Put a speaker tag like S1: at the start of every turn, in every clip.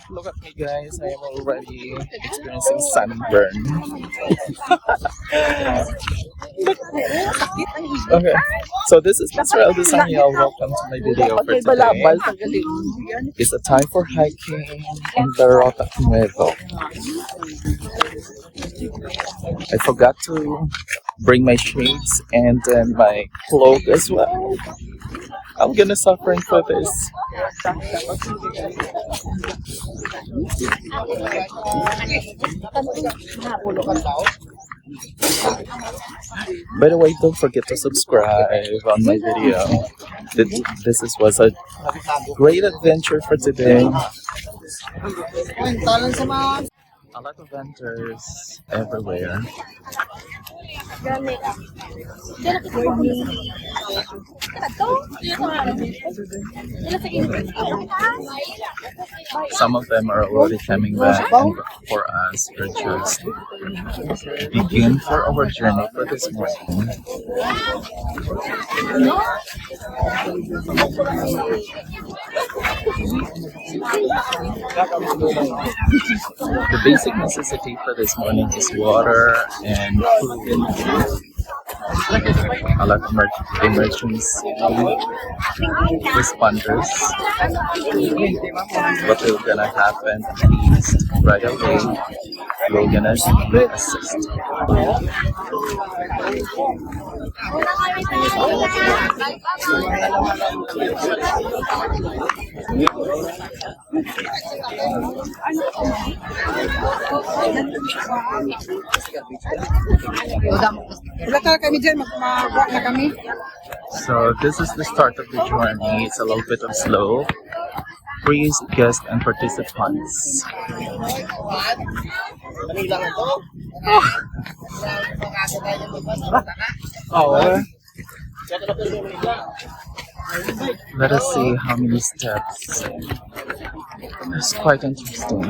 S1: Look at me, guys. I am already experiencing sunburn. Okay, so this is Mr. Elvis Daniel. Welcome to my video for today. It's a time for hiking in Barotac Nuevo. I forgot to bring my shades and then my cloak as well. I'm gonna suffering for this. By the way, don't forget to subscribe on my video. Was a great adventure for today. A lot of vendors everywhere. Some of them are already coming back, and for us, we're just begin for our journey for this morning. The basic necessity for this morning is water and food. A lot of emergency responders. What will gonna happen at least right away? We're gonna assist. So this is the start of the journey. It's a little bit of slow. Please, guests and participants. Let us see how many steps. It's quite interesting.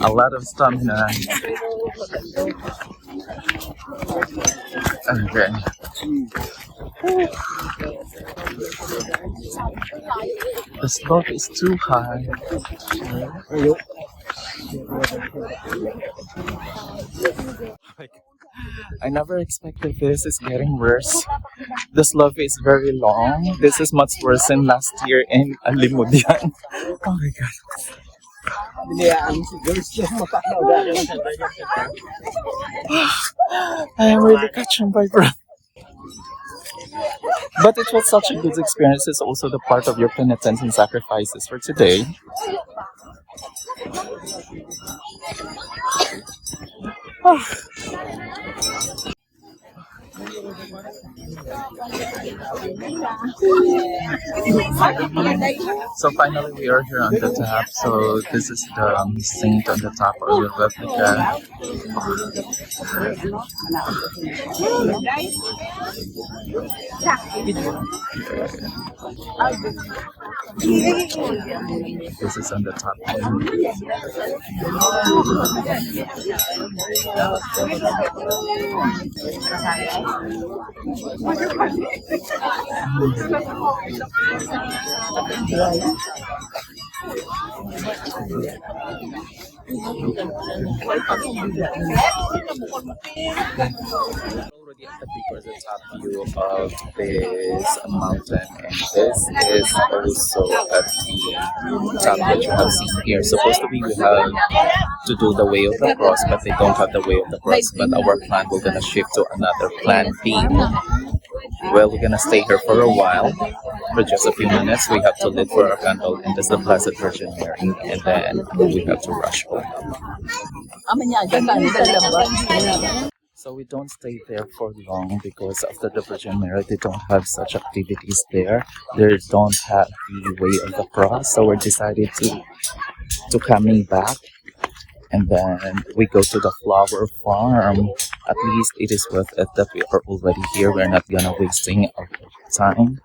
S1: A lot of stamina. Okay. The slope is too high. I never expected this. It's getting worse. The slope is very long. This is much worse than last year in Alimudian. Oh my god. I am really catching my breath. But it was such a good experience. It's also the part of your penitence and sacrifices for today. So finally we are here on the top. So this is the saint on the top of the replica. This is on the top. Already at the peak or the top view of this mountain, and this is also at the top that you have seen here. Supposed to be we have to do the way of the cross, but they don't have the way of the cross. But our plan, we're gonna shift to another plan B. Well, we're gonna stay here for a while, for just a few minutes. We have to lit for our candle, and this is the Blessed Virgin Mary, and then we have to rush home. So we don't stay there for long because after the Virgin Mary, they don't have such activities there. They don't have the way of the cross, so we decided to coming back. And then we go to the flower farm. At least it is worth it that we are already here. We're not gonna wasting our time.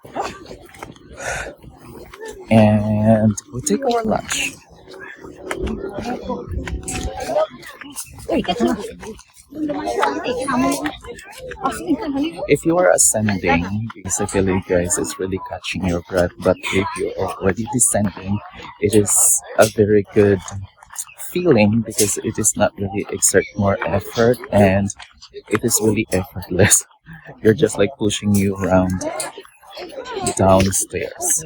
S1: And we take our lunch. If you are ascending, basically, guys, it's really catching your breath. But if you're already descending, it is a very good feeling because it is not really exert more effort and it is really effortless. You're just like pushing you around downstairs.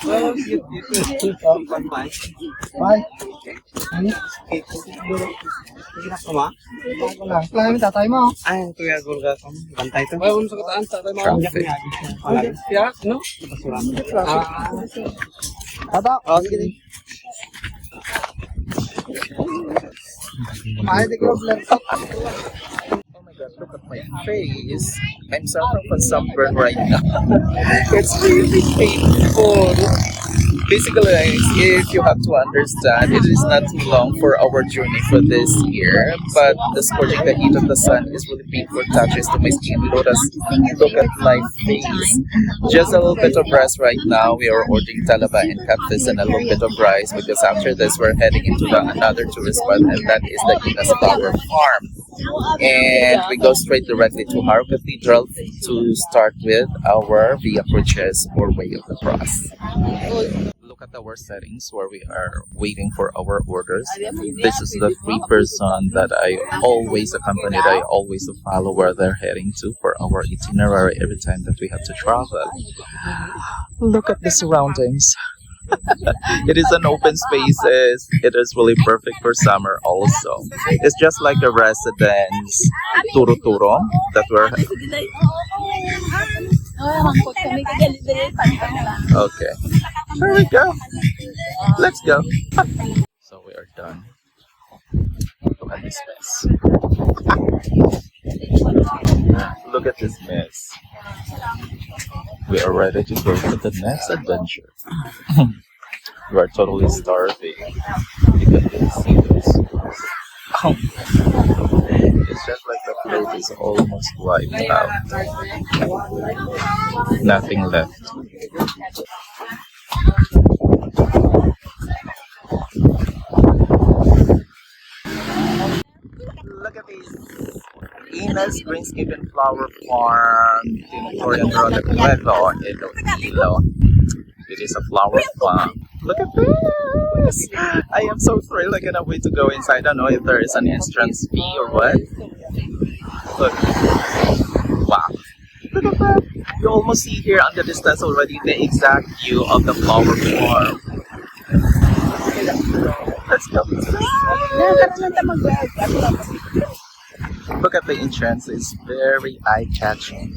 S1: Traffic. Oh my god, look at my face. I'm suffering from sunburn right now. It's really painful. Basically, if you have to understand, it is not too long for our journey for this year, but the scorching the heat of the sun is really painful touches to my skin. Look at my face. Just a little bit of rice right now. We are ordering talaba and cactus and a little bit of rice because after this we're heading into another tourist spot, and that is the Inas Flower Farm. And we go straight directly to Haro Cathedral to start with our via purchase or way of the cross. Look at our settings where we are waiting for our orders. This is the 3-person that I always accompany, I always follow where they're heading to for our itinerary every time that we have to travel. Look at the surroundings. It is an open spaces. It is really perfect for summer also. It's just like a residence turo-turo that we're... Okay. There we go. Let's go. So we are done. Look at this mess. Look at this mess. We are ready to go to the next adventure. We are totally starving. You can really see those. It's just like the plate is almost wiped out. Nothing left. Look at this. Inas Greenscape Flower Farm, Barotac Nuevo Iloilo. It is a flower farm. Look at this! I am so thrilled. I cannot wait to go inside. I don't know if there is an entrance fee or what. Look. Wow. Look at that. You almost see here on the distance already the exact view of the flower farm. Let's go. Look at the entrance. It's very eye-catching.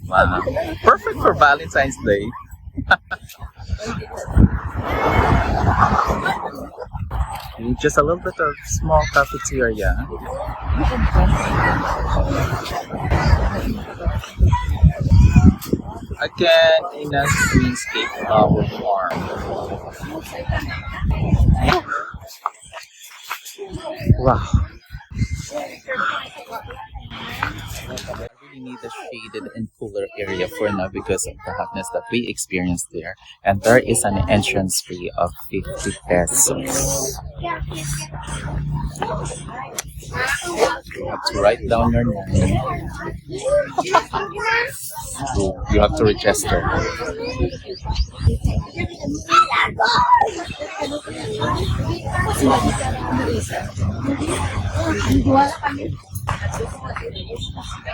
S1: Wow. Perfect for Valentine's Day. Just a little bit of small cafeteria. Again, Inas Greenscape Flower Farm. Wow. I really need a shaded and cooler area for now because of the hotness that we experienced there. And there is an entrance fee of 50 pesos. You have to write down your name. You have to register.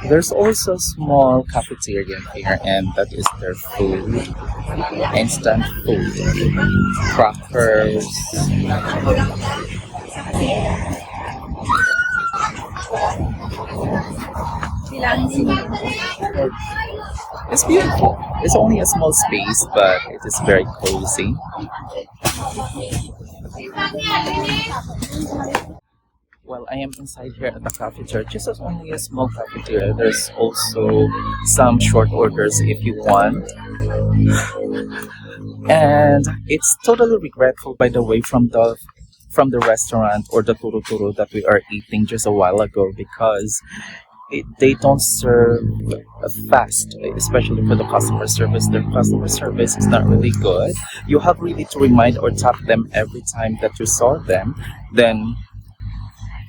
S1: There's also a small cafeteria here, and that is their food. Instant food. Crackers. It's beautiful. It's only a small space, but it is very cozy. Well, I am inside here at the cafeteria. Just as only a small cafeteria. There's also some short orders if you want. And it's totally regretful, by the way, from the restaurant or the turo-turo that we are eating just a while ago, because they don't serve fast, especially for the customer service. Their customer service is not really good. You have really to remind or tap them every time that you saw them. Then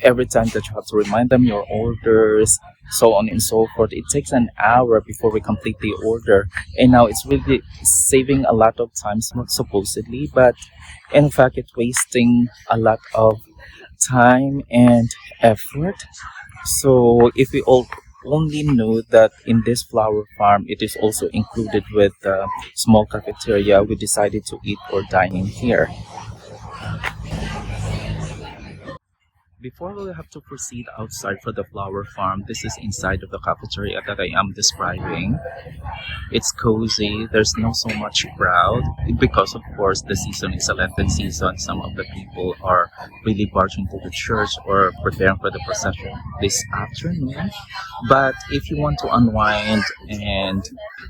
S1: every time that you have to remind them your orders, so on and so forth. It takes an hour before we complete the order, and now it's really saving a lot of time supposedly, but in fact it's wasting a lot of time and effort. So if we all only knew that in this flower farm it is also included with the small cafeteria, we decided to eat or dine in here. Before we have to proceed outside for the flower farm, this is inside of the cafeteria that I am describing. It's cozy, there's no so much crowd because of course the season is a Lenten season. Some of the people are really marching to the church or preparing for the procession this afternoon. But if you want to unwind and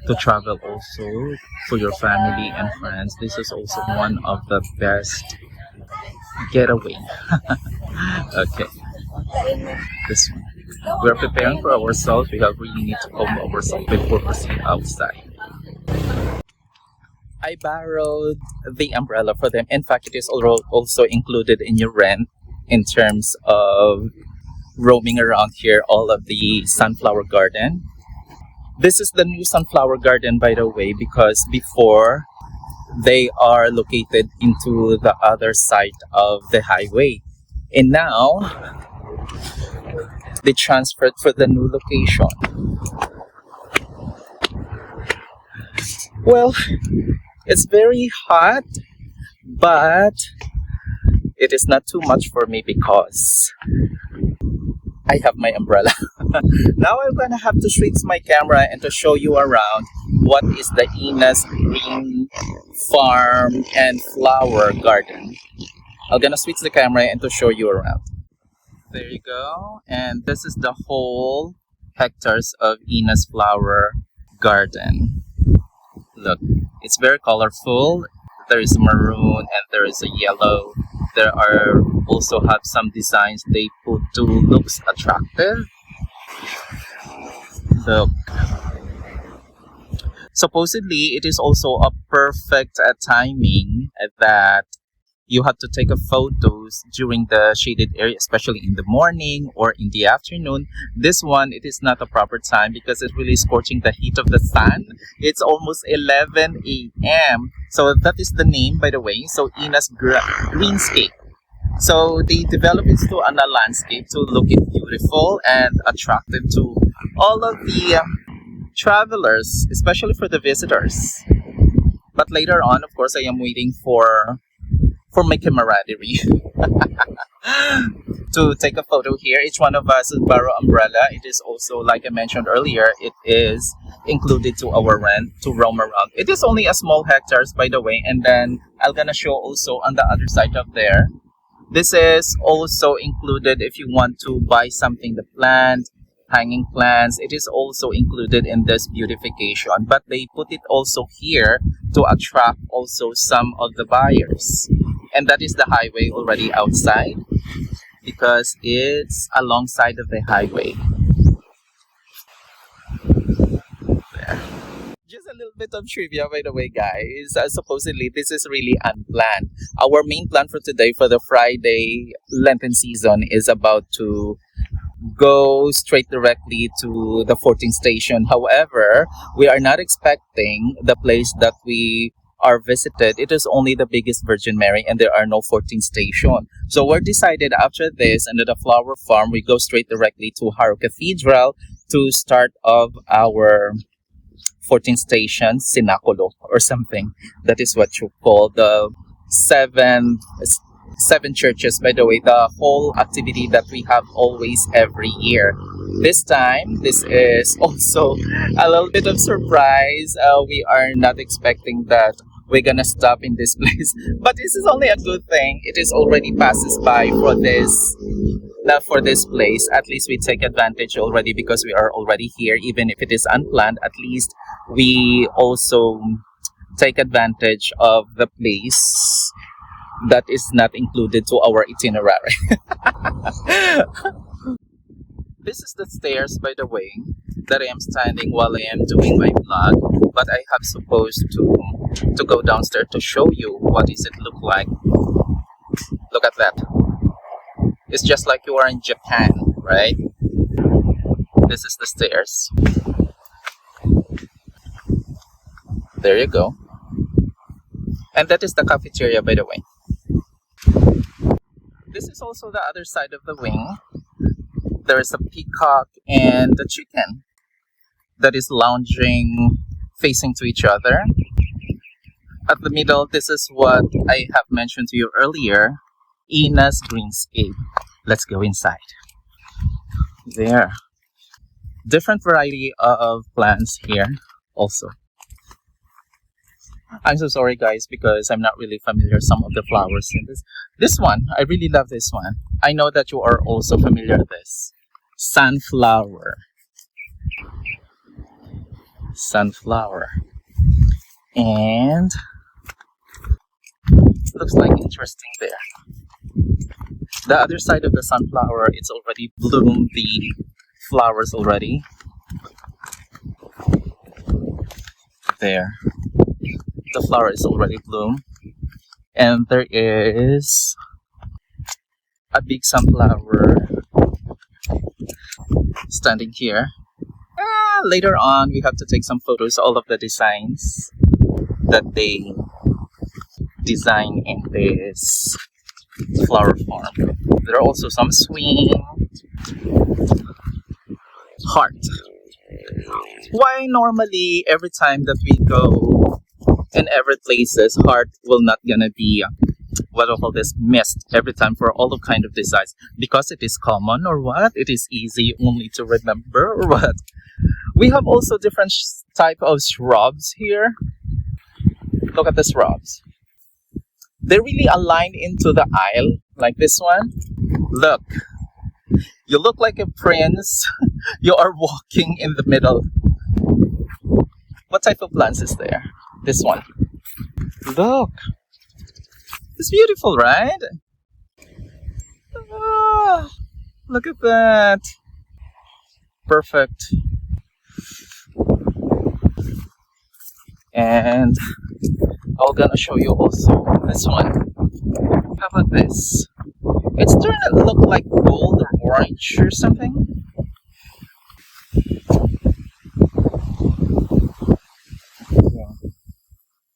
S1: to travel also for your family and friends, this is also one of the best getaway. Okay, this one. We're preparing for ourselves. We have really need to comb ourselves before proceed outside. I borrowed the umbrella for them. In fact, it is also included in your rent in terms of roaming around here, all of the sunflower garden. This is the new sunflower garden, by the way, because before they are located into the other side of the highway. And now they transferred for the new location. Well, it's very hot, but it is not too much for me because I have my umbrella. Now I'm gonna have to switch my camera and to show you around what is the Ina's Green Farm and Flower Garden. I'm gonna switch the camera and to show you around. There you go, and this is the whole hectares of Ina's Flower Garden. Look, it's very colorful. There is maroon and there is a yellow. There are also have some designs they put to looks attractive. Look. Supposedly, it is also a perfect timing that you have to take a photos during the shaded area, especially in the morning or in the afternoon. This one, it is not a proper time because it's really scorching the heat of the sun. It's almost 11 a.m. So that is the name, by the way. So Ina's Greenscape. So they develop it to a landscape to look it beautiful and attractive to all of the travelers, especially for the visitors. But later on, of course, I am waiting for my camaraderie to take a photo here. Each one of us borrow umbrella. It is also, like I mentioned earlier, it is included to our rent to roam around. It is only a small hectares, by the way, and then I'm gonna show also on the other side of there. This is also included if you want to buy something, the plant, hanging plants. It is also included in this beautification, but they put it also here to attract also some of the buyers. And that is the highway already outside because it's alongside of the highway. There. Just a little bit of trivia, by the way, guys. Supposedly, this is really unplanned. Our main plan for today, for the Friday Lenten season, is about to go straight directly to the 14th station. However, we are not expecting the place that we are visited. It is only the biggest Virgin Mary and there are no 14th station. So we're decided after this, under the flower farm, we go straight directly to Haro Cathedral to start of our 14th station, Sinaculo or something. That is what you call the seven churches, by the way, the whole activity that we have always every year. This time, this is also a little bit of surprise. We are not expecting that we're gonna stop in this place, but this is only a good thing. It is already passes by for this place. At least we take advantage already because we are already here. Even if it is unplanned, at least we also take advantage of the place that is not included to our itinerary. This is the stairs, by the way, that I am standing while I am doing my vlog. But I have supposed to go downstairs to show you what does it look like. Look at that. It's just like you are in Japan, right? This is the stairs. There you go. And that is the cafeteria, by the way. This is also the other side of the wing. There is a peacock and a chicken that is lounging facing to each other. At the middle, this is what I have mentioned to you earlier, Ina's greenscape. Let's go inside. There. Different variety of plants here also. I'm so sorry guys because I'm not really familiar with some of the flowers in this. This one, I really love this one. I know that you are also familiar with this. Sunflower. Sunflower. And looks like interesting there. The other side of the sunflower, it's already bloomed the flowers already. There. The flower is already bloomed. And there is a big sunflower standing here. Later on, we have to take some photos, all of the designs that they design in this flower farm. There are also some swing, heart. Why normally every time that we go in every places, heart will not gonna be what I call this missed every time for all the kind of designs? Because it is common or what? It is easy only to remember or what? We have also different type of shrubs here. Look at the shrubs. They really align into the aisle like this one. Look. You look like a prince. You are walking in the middle. What type of plants is there? This one. Look. It's beautiful, right? Ah, look at that. Perfect. And I'm gonna show you also this one. How about this? It's starting to look like gold or orange or something.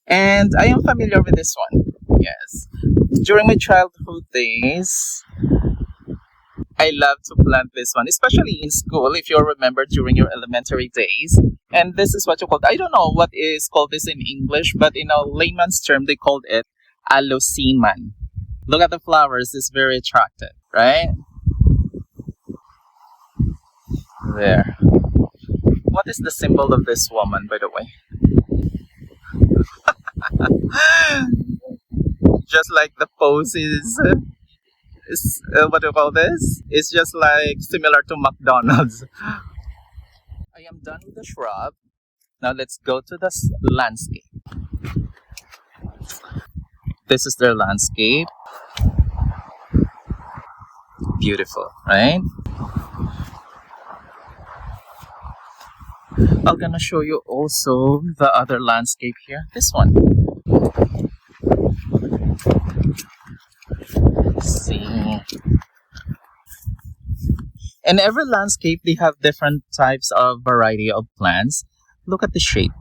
S1: And I am familiar with this one. Yes. During my childhood days, I love to plant this one, especially in school, if you remember during your elementary days. And this is what you call, I don't know what is called this in English, but in a layman's term, they called it aloseman. Look at the flowers, it's very attractive, right? There. What is the symbol of this woman, by the way? Just like the poses. What do you call this? It's just like similar to McDonald's. I am done with the shrub. Now let's go to the landscape. This is their landscape. Beautiful, right? I'm gonna show you also the other landscape here. This one. Let's see. In every landscape, they have different types of variety of plants. Look at the shape.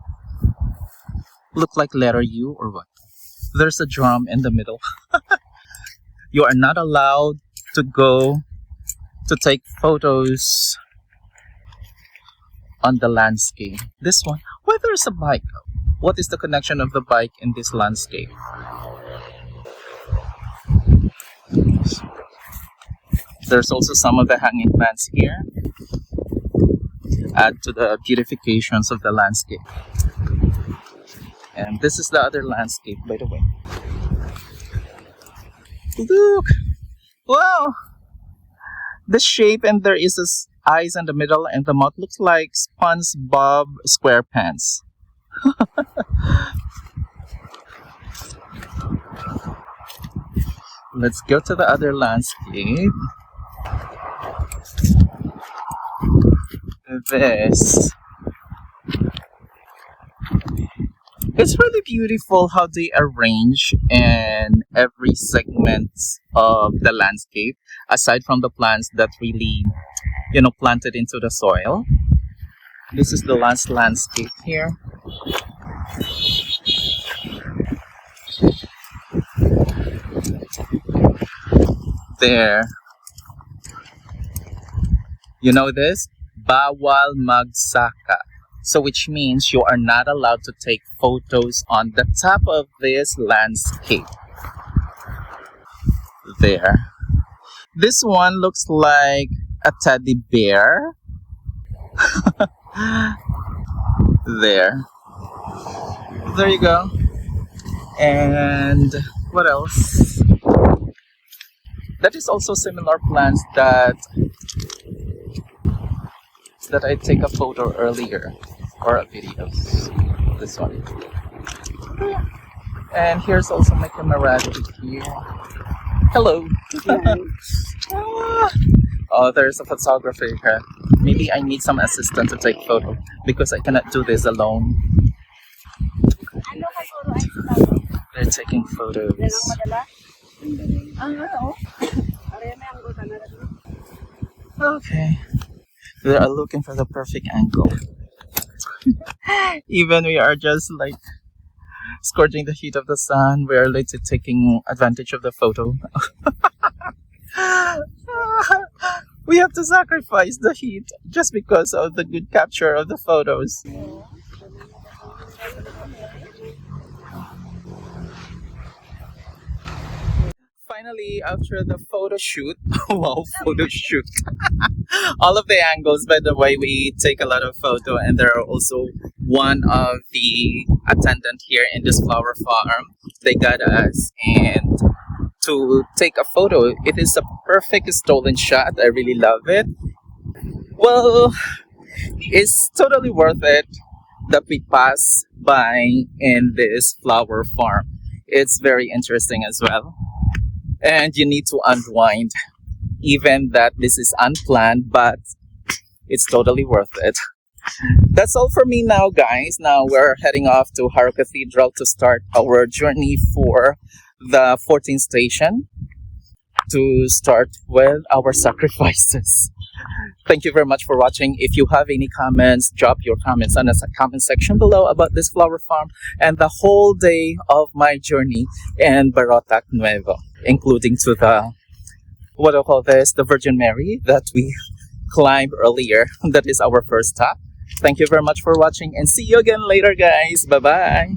S1: Look like letter U or what? There's a drum in the middle. You are not allowed to go to take photos on the landscape. This one. Why there's a bike? What is the connection of the bike in this landscape? There's also some of the hanging plants here. Add to the beautifications of the landscape. And this is the other landscape, by the way. Look! Wow! The shape, and there is this eyes in the middle, and the mouth looks like SpongeBob SquarePants. Let's go to the other landscape. this. It's really beautiful how they arrange in every segment of the landscape, aside from the plants that really, planted into the soil. This is the last landscape here. There. You know this? Bawal magsaka. So which means you are not allowed to take photos on the top of this landscape. There. This one looks like a teddy bear. There. There you go. And what else? That is also similar plants that I take a photo earlier or a video. This one. And here's also my camarade here. Hello. Oh, there's a photographer here. Maybe I need some assistant to take photo because I cannot do this alone. They're taking photos. Okay. They are looking for the perfect angle. Even we are just like scorching the heat of the sun, we are later taking advantage of the photo. We have to sacrifice the heat just because of the good capture of the photos. Finally, after the photo shoot, wow, photo shoot. All of the angles, by the way, we take a lot of photo, and there are also one of the attendant here in this flower farm. They got us and to take a photo. It is a perfect stolen shot. I really love it. Well, it's totally worth it that we pass by in this flower farm. It's very interesting as well. And you need to unwind, even that this is unplanned, but it's totally worth it. That's all for me now, guys. Now we're heading off to Haro Cathedral to start our journey for the 14th station to start with our sacrifices. Thank you very much for watching. If you have any comments, drop your comments in the comment section below about this flower farm and the whole day of my journey in Barotac Nuevo, including to the, what do I call this, the Virgin Mary that we climbed earlier. That is our first stop. Thank you very much for watching and see you again later, guys. Bye-bye.